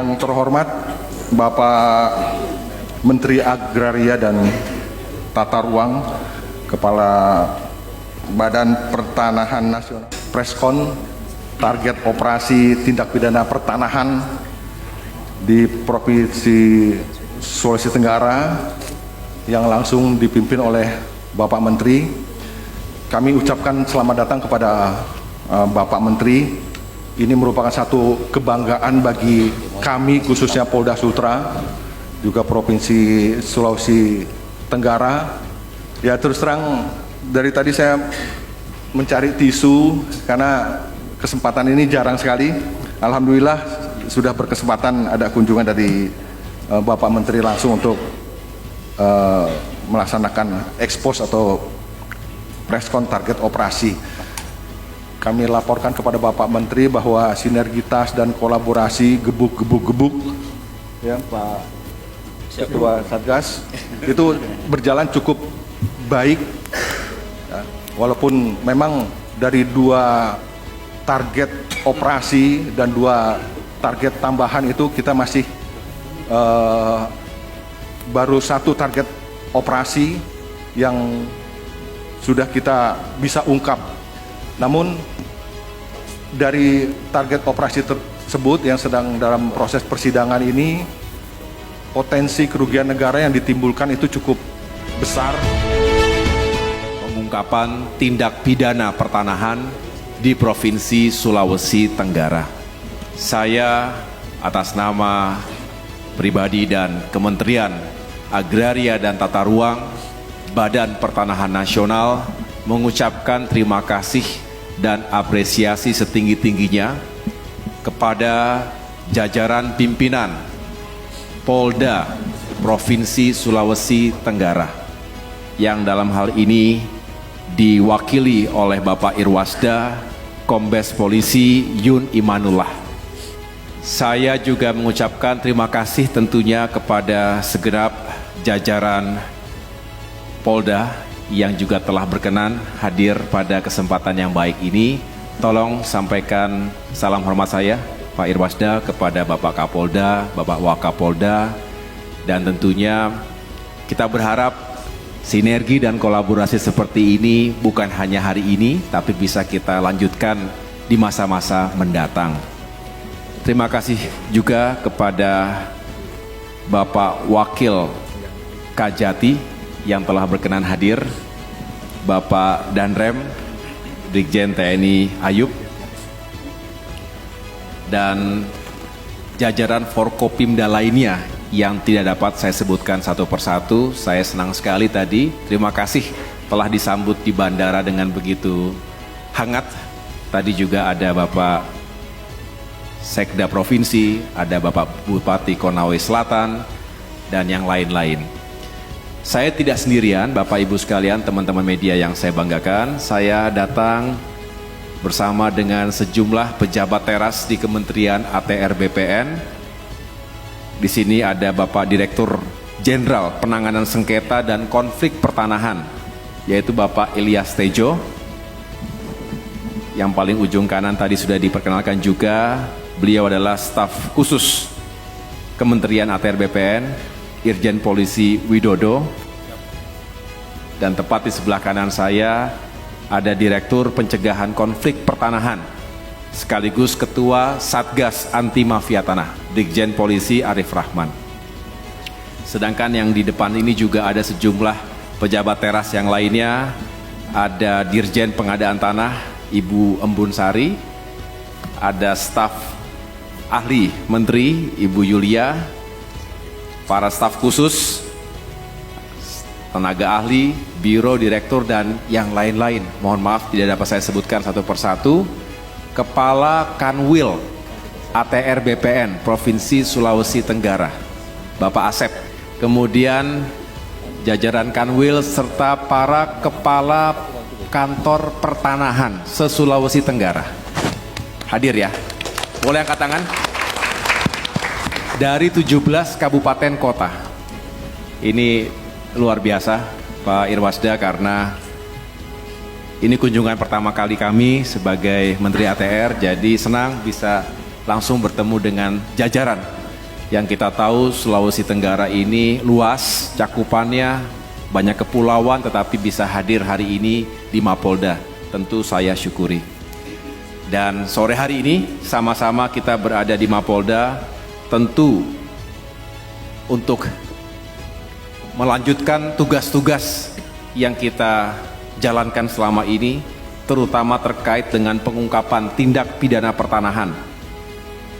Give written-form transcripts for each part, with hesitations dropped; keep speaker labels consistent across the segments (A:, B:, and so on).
A: Yang terhormat Bapak Menteri Agraria dan Tata Ruang, Kepala Badan Pertanahan Nasional, Preskon target operasi tindak pidana pertanahan di Provinsi Sulawesi Tenggara yang langsung dipimpin oleh Bapak Menteri. Kami ucapkan selamat datang kepada Bapak Menteri. Ini merupakan satu kebanggaan bagi kami, khususnya Polda Sultra, juga Provinsi Sulawesi Tenggara. Ya, terus terang dari tadi saya mencari tisu karena kesempatan ini jarang sekali. Alhamdulillah sudah berkesempatan ada kunjungan dari Bapak Menteri langsung untuk melaksanakan ekspos atau preskon target operasi. Kami laporkan kepada Bapak Menteri bahwa sinergitas dan kolaborasi gebuk ya Pak Ketua Satgas itu berjalan cukup baik ya, walaupun memang dari 2 target operasi dan 2 target tambahan itu kita masih baru 1 target operasi yang sudah kita bisa ungkap. Namun dari target operasi tersebut yang sedang dalam proses persidangan ini, potensi kerugian negara yang ditimbulkan itu cukup besar.
B: Pengungkapan tindak pidana pertanahan di Provinsi Sulawesi Tenggara. Saya atas nama pribadi dan Kementerian Agraria dan Tata Ruang, Badan Pertanahan Nasional mengucapkan terima kasih dan apresiasi setinggi-tingginya kepada jajaran pimpinan Polda Provinsi Sulawesi Tenggara yang dalam hal ini diwakili oleh Bapak Irwasda Kombes Polisi Yun Imanullah. Saya juga mengucapkan terima kasih tentunya kepada segenap jajaran Polda yang juga telah berkenan hadir pada kesempatan yang baik ini. Tolong sampaikan salam hormat saya, Pak Irwasda, kepada Bapak Kapolda, Bapak Wakapolda, dan tentunya kita berharap sinergi dan kolaborasi seperti ini bukan hanya hari ini, tapi bisa kita lanjutkan di masa-masa mendatang. Terima kasih juga kepada Bapak Wakil Kajati yang telah berkenan hadir, Bapak Danrem Brigjen TNI Ayub, dan jajaran Forkopimda lainnya yang tidak dapat saya sebutkan satu persatu. Saya senang sekali tadi, terima kasih telah disambut di bandara dengan begitu hangat. Tadi juga ada Bapak Sekda Provinsi, ada Bapak Bupati Konawe Selatan, dan yang lain-lain. Saya tidak sendirian, Bapak Ibu sekalian, teman-teman media yang saya banggakan. Saya datang bersama dengan sejumlah pejabat teras di Kementerian ATR BPN. Di sini ada Bapak Direktur Jenderal Penanganan Sengketa dan Konflik Pertanahan, yaitu Bapak Ilyas Tejo. Yang paling ujung kanan tadi sudah diperkenalkan juga, beliau adalah staf khusus Kementerian ATR BPN, Irjen Polisi Widodo. Dan tepat di sebelah kanan saya ada Direktur Pencegahan Konflik Pertanahan sekaligus Ketua Satgas Anti Mafia Tanah, Brigjen Polisi Arif Rahman. Sedangkan yang di depan ini juga ada sejumlah pejabat teras yang lainnya. Ada Dirjen Pengadaan Tanah Ibu Embun Sari, ada staf ahli Menteri Ibu Yulia, para staf khusus, tenaga ahli, biro, direktur, dan yang lain-lain. Mohon maaf tidak dapat saya sebutkan satu persatu. Kepala Kanwil ATR BPN Provinsi Sulawesi Tenggara, Bapak Asep. Kemudian jajaran Kanwil serta para kepala kantor pertanahan se-Sulawesi Tenggara. Hadir ya. Boleh angkat tangan? Dari 17 kabupaten kota. Ini luar biasa Pak Irwasda, karena ini kunjungan pertama kali kami sebagai Menteri ATR, jadi senang bisa langsung bertemu dengan jajaran Yang kita tahu Sulawesi Tenggara ini luas cakupannya, banyak kepulauan, tetapi bisa hadir hari ini di Mapolda. Tentu saya syukuri. Dan sore hari ini sama-sama kita berada di Mapolda, tentu untuk melanjutkan tugas-tugas yang kita jalankan selama ini, terutama terkait dengan pengungkapan tindak pidana pertanahan.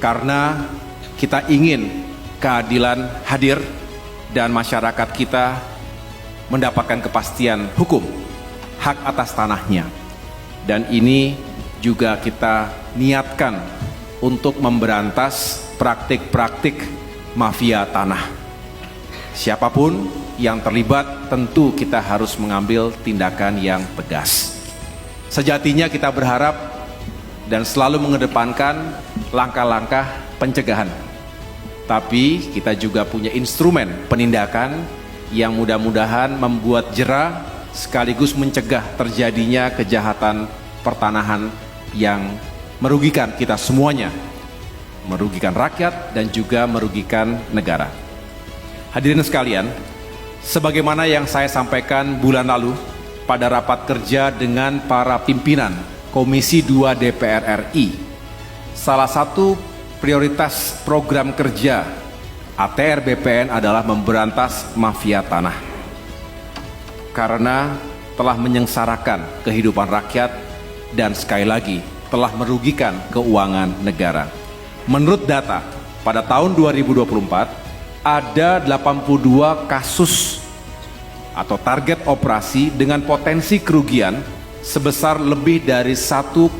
B: Karena kita ingin keadilan hadir dan masyarakat kita mendapatkan kepastian hukum hak atas tanahnya. Dan ini juga kita niatkan untuk memberantas praktik-praktik mafia tanah. Siapapun yang terlibat tentu kita harus mengambil tindakan yang tegas. Sejatinya kita berharap dan selalu mengedepankan langkah-langkah pencegahan. Tapi kita juga punya instrumen penindakan yang mudah-mudahan membuat jera sekaligus mencegah terjadinya kejahatan pertanahan yang merugikan kita semuanya, merugikan rakyat dan juga merugikan negara. Hadirin sekalian, sebagaimana yang saya sampaikan bulan lalu pada rapat kerja dengan para pimpinan Komisi 2 DPR RI, salah satu prioritas program kerja ATR BPN adalah memberantas mafia tanah. Karena telah menyengsarakan kehidupan rakyat dan sekali lagi telah merugikan keuangan negara. Menurut data, pada tahun 2024 ada 82 kasus atau target operasi dengan potensi kerugian sebesar lebih dari 1,7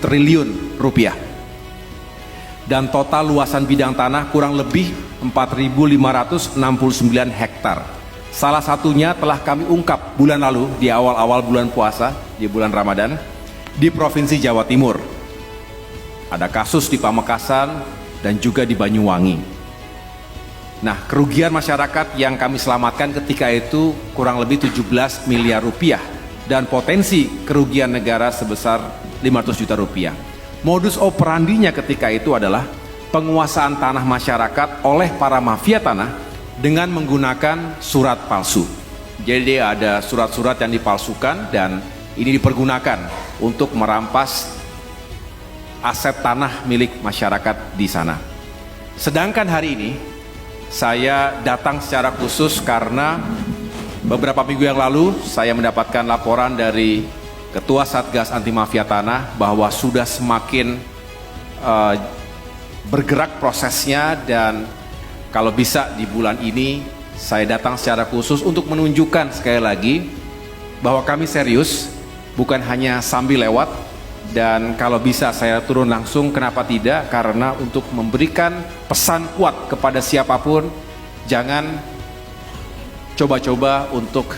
B: triliun rupiah. Dan total luasan bidang tanah kurang lebih 4.569 hektar. Salah satunya telah kami ungkap bulan lalu di awal-awal bulan puasa, di bulan Ramadan, di Provinsi Jawa Timur. Ada kasus di Pamekasan dan juga di Banyuwangi. Nah, kerugian masyarakat yang kami selamatkan ketika itu kurang lebih 17 miliar rupiah dan potensi kerugian negara sebesar 500 juta rupiah. Modus operandinya ketika itu adalah penguasaan tanah masyarakat oleh para mafia tanah dengan menggunakan surat palsu. Jadi ada surat-surat yang dipalsukan dan ini dipergunakan untuk merampas aset tanah milik masyarakat di sana. Sedangkan hari ini saya datang secara khusus karena beberapa minggu yang lalu saya mendapatkan laporan dari Ketua Satgas Anti Mafia Tanah bahwa sudah semakin bergerak prosesnya dan kalau bisa di bulan ini saya datang secara khusus untuk menunjukkan sekali lagi bahwa kami serius, bukan hanya sambil lewat, dan kalau bisa saya turun langsung, kenapa tidak, karena untuk memberikan pesan kuat kepada siapapun, jangan coba-coba untuk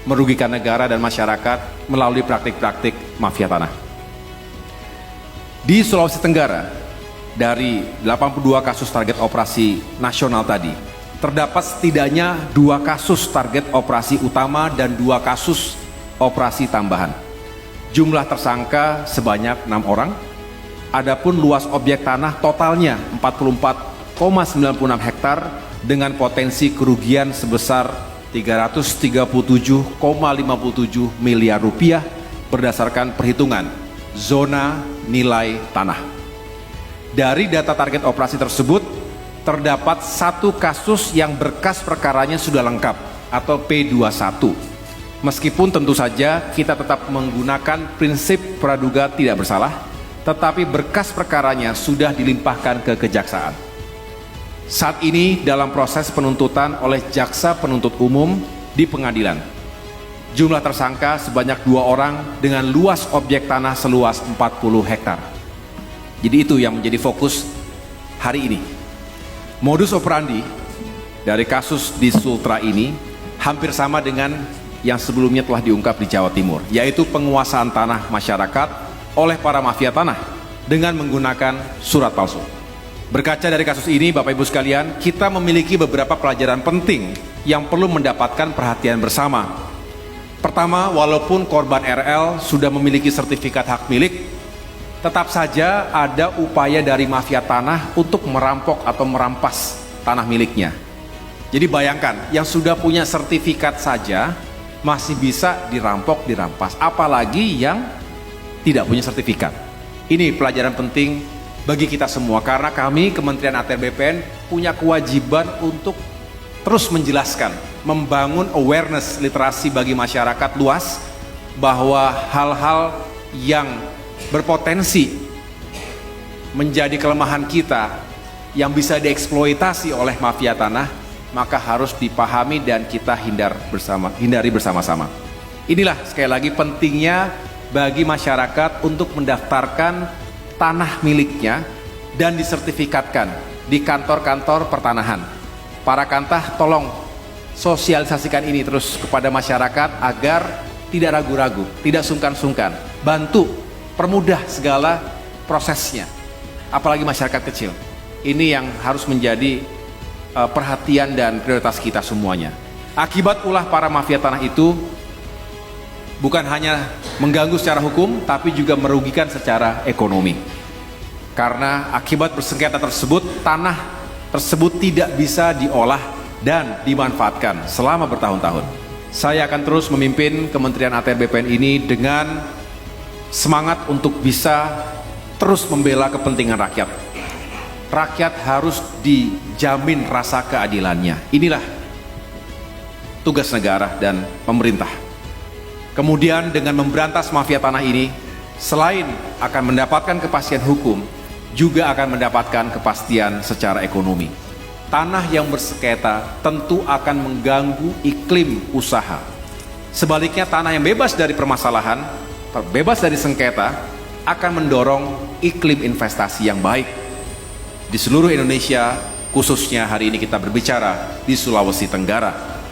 B: merugikan negara dan masyarakat melalui praktik-praktik mafia tanah. Di Sulawesi Tenggara, dari 82 kasus target operasi nasional tadi, terdapat setidaknya 2 kasus target operasi utama dan 2 kasus operasi tambahan. Jumlah tersangka sebanyak 6 orang. Adapun luas objek tanah totalnya 44,96 hektar dengan potensi kerugian sebesar 337,57 miliar rupiah berdasarkan perhitungan zona nilai tanah. Dari data target operasi tersebut, terdapat 1 kasus yang berkas perkaranya sudah lengkap atau P21. Meskipun tentu saja kita tetap menggunakan prinsip praduga tidak bersalah, tetapi berkas perkaranya sudah dilimpahkan ke kejaksaan. Saat ini dalam proses penuntutan oleh jaksa penuntut umum di pengadilan. Jumlah tersangka sebanyak 2 orang dengan luas objek tanah seluas 40 hektar. Jadi itu yang menjadi fokus hari ini. Modus operandi dari kasus di Sultra ini hampir sama dengan yang sebelumnya telah diungkap di Jawa Timur, yaitu penguasaan tanah masyarakat oleh para mafia tanah dengan menggunakan surat palsu. Berkaca dari kasus ini, Bapak Ibu sekalian, kita memiliki beberapa pelajaran penting yang perlu mendapatkan perhatian bersama. Pertama, walaupun korban RL sudah memiliki sertifikat hak milik, tetap saja ada upaya dari mafia tanah untuk merampok atau merampas tanah miliknya. Jadi bayangkan, yang sudah punya sertifikat saja masih bisa dirampok, dirampas, apalagi yang tidak punya sertifikat. Ini pelajaran penting bagi kita semua, karena kami Kementerian ATR BPN punya kewajiban untuk terus menjelaskan, membangun awareness literasi bagi masyarakat luas bahwa hal-hal yang berpotensi menjadi kelemahan kita yang bisa dieksploitasi oleh mafia tanah, maka harus dipahami dan kita hindari bersama-sama. Inilah sekali lagi pentingnya bagi masyarakat untuk mendaftarkan tanah miliknya dan disertifikatkan di kantor-kantor pertanahan. Para kantah tolong sosialisasikan ini terus kepada masyarakat agar tidak ragu-ragu, tidak sungkan-sungkan, bantu permudah segala prosesnya, apalagi masyarakat kecil. Ini yang harus menjadi perhatian dan prioritas kita semuanya. Akibat ulah para mafia tanah itu bukan hanya mengganggu secara hukum, tapi juga merugikan secara ekonomi. Karena akibat bersengketa tersebut, tanah tersebut tidak bisa diolah dan dimanfaatkan selama bertahun-tahun. Saya akan terus memimpin Kementerian ATR BPN ini dengan semangat untuk bisa terus membela kepentingan rakyat. Rakyat harus dijamin rasa keadilannya. Inilah tugas negara dan pemerintah. Kemudian dengan memberantas mafia tanah ini, selain akan mendapatkan kepastian hukum, juga akan mendapatkan kepastian secara ekonomi. Tanah yang bersengketa tentu akan mengganggu iklim usaha. Sebaliknya, tanah yang bebas dari permasalahan, bebas dari sengketa, akan mendorong iklim investasi yang baik di seluruh Indonesia, khususnya hari ini kita berbicara di Sulawesi Tenggara.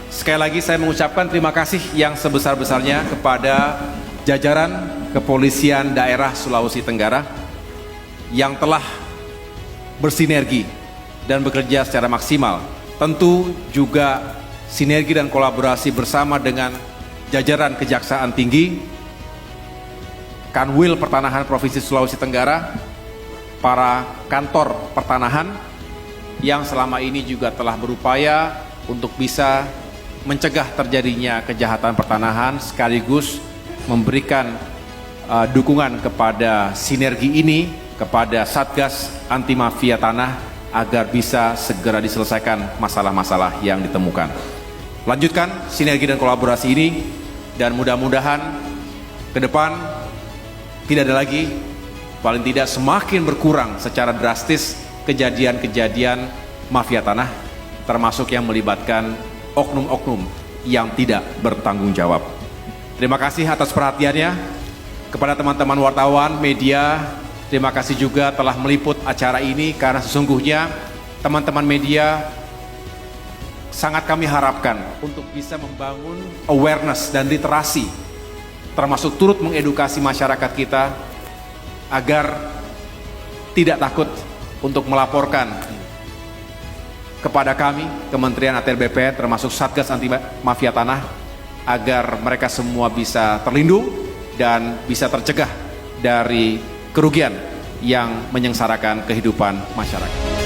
B: Sekali lagi saya mengucapkan terima kasih yang sebesar-besarnya kepada jajaran Kepolisian Daerah Sulawesi Tenggara yang telah bersinergi dan bekerja secara maksimal. Tentu juga sinergi dan kolaborasi bersama dengan jajaran Kejaksaan Tinggi, Kanwil Pertanahan Provinsi Sulawesi Tenggara, para kantor pertanahan yang selama ini juga telah berupaya untuk bisa mencegah terjadinya kejahatan pertanahan, sekaligus memberikan dukungan kepada sinergi ini kepada Satgas Anti Mafia Tanah agar bisa segera diselesaikan masalah-masalah yang ditemukan. Lanjutkan sinergi dan kolaborasi ini, dan mudah-mudahan ke depan tidak ada lagi, paling tidak semakin berkurang secara drastis kejadian-kejadian mafia tanah, termasuk yang melibatkan oknum-oknum yang tidak bertanggung jawab. Terima kasih atas perhatiannya. Kepada teman-teman wartawan, media, terima kasih juga telah meliput acara ini, karena sesungguhnya teman-teman media sangat kami harapkan untuk bisa membangun awareness dan literasi, termasuk turut mengedukasi masyarakat kita agar tidak takut untuk melaporkan kepada kami, Kementerian ATR BPN, termasuk Satgas Anti Mafia Tanah, agar mereka semua bisa terlindung dan bisa tercegah dari kerugian yang menyengsarakan kehidupan masyarakat.